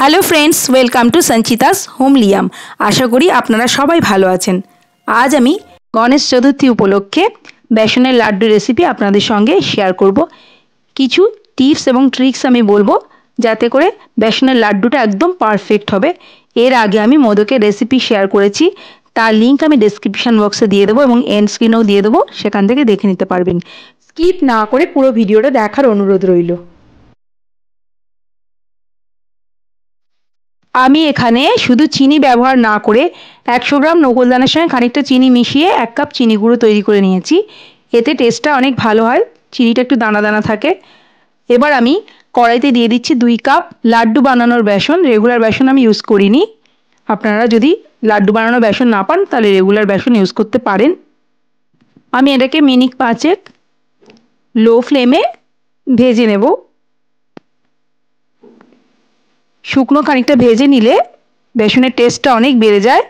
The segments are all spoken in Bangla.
Hello friends, welcome to Sanchita's হোমলিয়াম। আশা করি আপনারা সবাই ভালো আছেন। আজ আমি গণেশ চতুর্থী উপলক্ষে বেসনের লাড্ডু রেসিপি আপনাদের সঙ্গে শেয়ার করব। কিছু টিপস এবং ট্রিক্স আমি বলবো যাতে করে বেসনের লাড্ডুটা একদম পারফেক্ট হবে। এর আগে আমি মোদকের রেসিপি শেয়ার করেছি, তার লিঙ্ক আমি ডেসক্রিপশন বক্সে দিয়ে দেবো এবং এন্ড স্ক্রিনেও দিয়ে দেবো, সেখান থেকে দেখে নিতে পারবেন। স্কিপ না করে পুরো ভিডিওটা দেখার অনুরোধ রইল। আমি এখানে শুধু চিনি ব্যবহার না করে 100 গ্রাম নকুলদানার সঙ্গে খানিকটা চিনি মিশিয়ে 1 কাপ চিনি গুঁড়ো তৈরি করে নিয়েছি। এতে টেস্টটা অনেক ভালো হয়, চিনিটা একটু দানা দানা থাকে। এবার আমি কড়াইতে দিয়ে দিচ্ছি 2 কাপ লাড্ডু বানানোর বেসন। রেগুলার বেসন আমি ইউজ করিনি, আপনারা যদি লাড্ডু বানানোর বেসন না পান তাহলে রেগুলার বেসন ইউজ করতে পারেন। আমি এটাকে মিনিট 5 লো ফ্লেমে ভেজে নেব। শুকনো খানিকটা ভেজে নিলে বেসনের টেস্টটা অনেক বেড়ে যায়।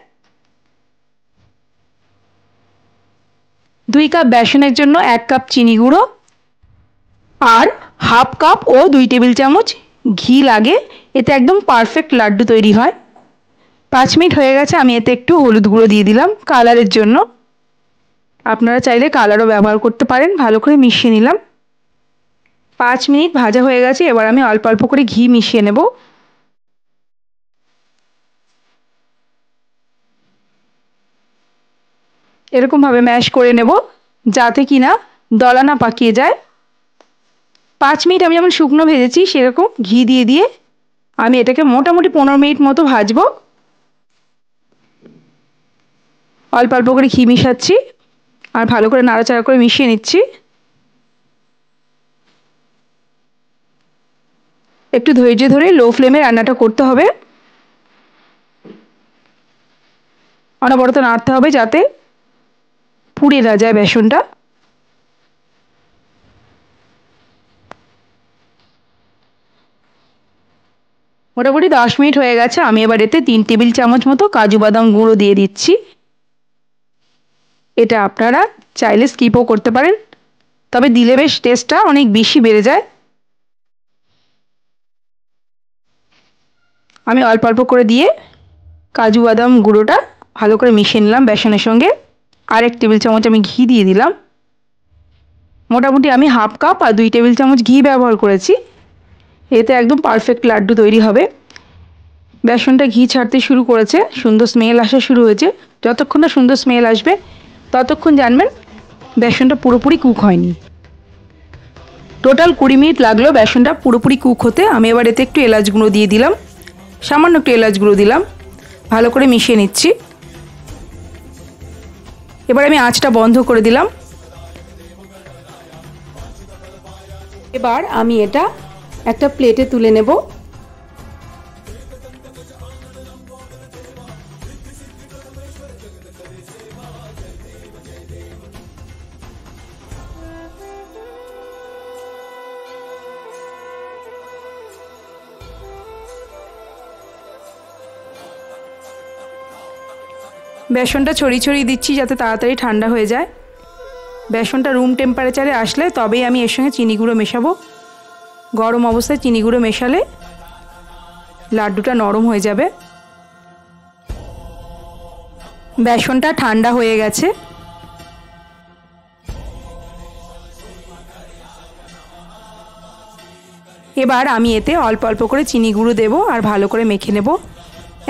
2 কাপ বেসনের জন্য 1 কাপ চিনি গুঁড়ো আর হাফ কাপ ও 2 টেবিল চামচ ঘি লাগে, এতে একদম পারফেক্ট লাড্ডু তৈরি হয়। 5 মিনিট হয়ে গেছে, আমি এতে একটু হলুদ গুঁড়ো দিয়ে দিলাম কালারের জন্য। আপনারা চাইলে কালারও ব্যবহার করতে পারেন। ভালো করে মিশিয়ে নিলাম। 5 মিনিট ভাজা হয়ে গেছে, এবার আমি অল্প অল্প করে ঘি মিশিয়ে নেব। এরকমভাবে ম্যাশ করে নেব যাতে কিনা দলা না পাকিয়ে যায়। 5 মিনিট আমি যেমন শুকনো ভেজেছি সেরকম ঘি দিয়ে দিয়ে আমি এটাকে মোটামুটি 15 মিনিট মতো ভাজবো। অল্প অল্প করে ঘি মিশাচ্ছি আর ভালো করে নাড়াচাড়া করে মিশিয়ে নিচ্ছি। একটু ধৈর্য ধরে লো ফ্লেমে রান্নাটা করতে হবে। অনবরত নাড়তে হবে যাতে পুড়ে না যায় বেসনটা। মোটামুটি 10 মিনিট হয়ে গেছে, আমি এবার এতে 3 টেবিল চামচ মতো কাজু বাদাম গুঁড়ো দিয়ে দিচ্ছি। এটা আপনারা চাইলে স্কিপও করতে পারেন, তবে দিলে বেশ টেস্টটা অনেক বেশি বেড়ে যায়। আমি অল্প অল্প করে দিয়ে কাজু বাদাম গুঁড়োটা ভালো করে মিশিয়ে নিলাম বেসনের সঙ্গে। আর 1 টেবিল চামচ আমি ঘি দিয়ে দিলাম। মোটামুটি আমি হাফ কাপ আর 2 টেবিল চামচ ঘি ব্যবহার করেছি। এতে একদম পারফেক্ট লাড্ডু তৈরি হবে। বেসনটা ঘি ছাড়তে শুরু করেছে, সুন্দর স্মেল আসা শুরু হয়েছে। যতক্ষণ না সুন্দর স্মেল আসবে ততক্ষণ জানবেন বেসনটা পুরোপুরি কুক হয়নি। টোটাল 20 মিনিট লাগলো বেসনটা পুরোপুরি কুক হতে। আমি এবার এতে একটু এলাচ গুঁড়ো দিয়ে দিলাম, সামান্য একটু এলাচ গুঁড়ো দিলাম। ভালো করে মিশিয়ে নিচ্ছি। এবার আমি আঁচটা বন্ধ করে দিলাম। এবার আমি এটা একটা প্লেটে তুলে নেব। বেসনটা ছড়িয়ে ছড়িয়ে দিচ্ছি যাতে তাড়াতাড়ি ঠান্ডা হয়ে যায়। বেসনটা রুম টেম্পারেচারে আসলে তবেই আমি এর সঙ্গে চিনি গুঁড়ো মেশাবো। গরম অবস্থায় চিনি গুঁড়ো মেশালে লাড্ডুটা নরম হয়ে যাবে। বেসনটা ঠান্ডা হয়ে গেছে। এবার আমি এতে অল্প অল্প করে চিনি গুঁড়ো দেবো আর ভালো করে মেখে নেব।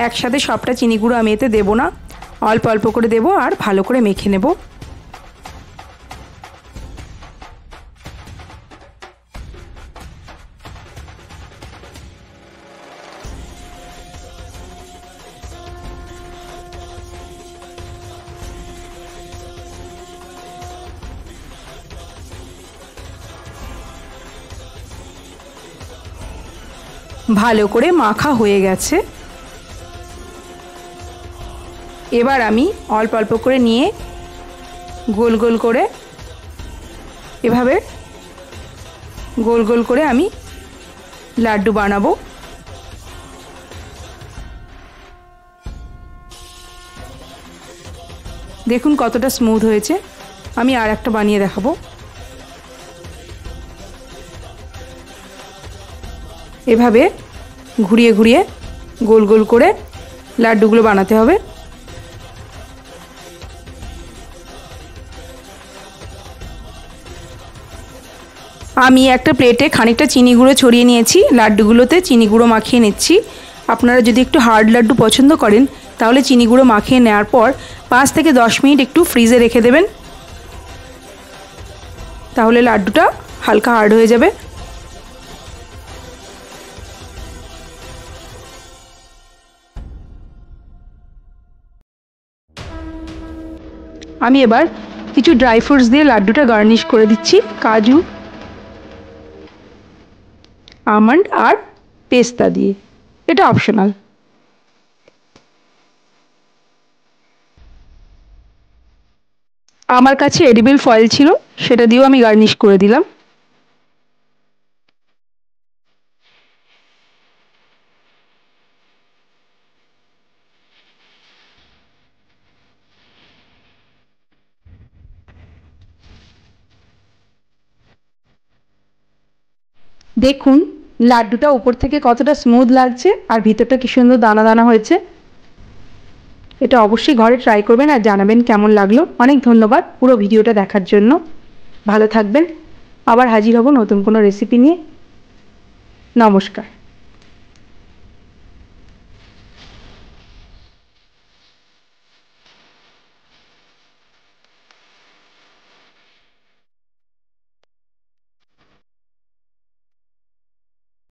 একসাথে সবটা চিনি গুঁড়ো আমি এতে দেবো না, অল্প অল্প করে দেবো আর ভালো করে মেখে নেব। ভালো করে মাখা হয়ে গেছে। এবার আমি অল্প অল্প করে নিয়ে গোল গোল করে এভাবে গোল গোল করে আমি লাড্ডু বানাবো। দেখুন কতটা স্মুথ হয়েছে। আমি আর একটা বানিয়ে দেখাবো। এভাবে ঘুরিয়ে ঘুরিয়ে গোল গোল করে লাড্ডুগুলো বানাতে হবে। আমি একটা প্লেটে খানিকটা চিনি গুঁড়ো ছড়িয়ে নিয়েছি, লাড্ডুগুলোতে চিনি গুঁড়ো মাখিয়ে নিচ্ছি। আপনারা যদি একটু হার্ড লাড্ডু পছন্দ করেন তাহলে চিনি গুঁড়ো মাখিয়ে নেওয়ার পর 5 থেকে 10 মিনিট একটু ফ্রিজে রেখে দেবেন, তাহলে লাড্ডুটা হালকা হার্ড হয়ে যাবে। আমি এবার কিছু ড্রাই ফ্রুটস দিয়ে লাড্ডুটা গার্নিশ করে দিচ্ছি, কাজু, আমন্ড আর পেস্তা দিয়ে। এটা অপশনাল। আমার কাছে এডিবল ফয়েল ছিল, সেটা দিয়েও আমি গার্নিশ করে দিলাম। দেখুন লাড্ডুটা উপর থেকে কতটা স্মুথ লাগছে আর ভিতরটা কি সুন্দর দানা দানা হয়েছে। এটা অবশ্যই ঘরে ট্রাই করবেন আর জানাবেন কেমন লাগলো। অনেক ধন্যবাদ পুরো ভিডিওটা দেখার জন্য। ভালো থাকবেন, আবার হাজির হব নতুন কোনো রেসিপি নিয়ে। নমস্কার।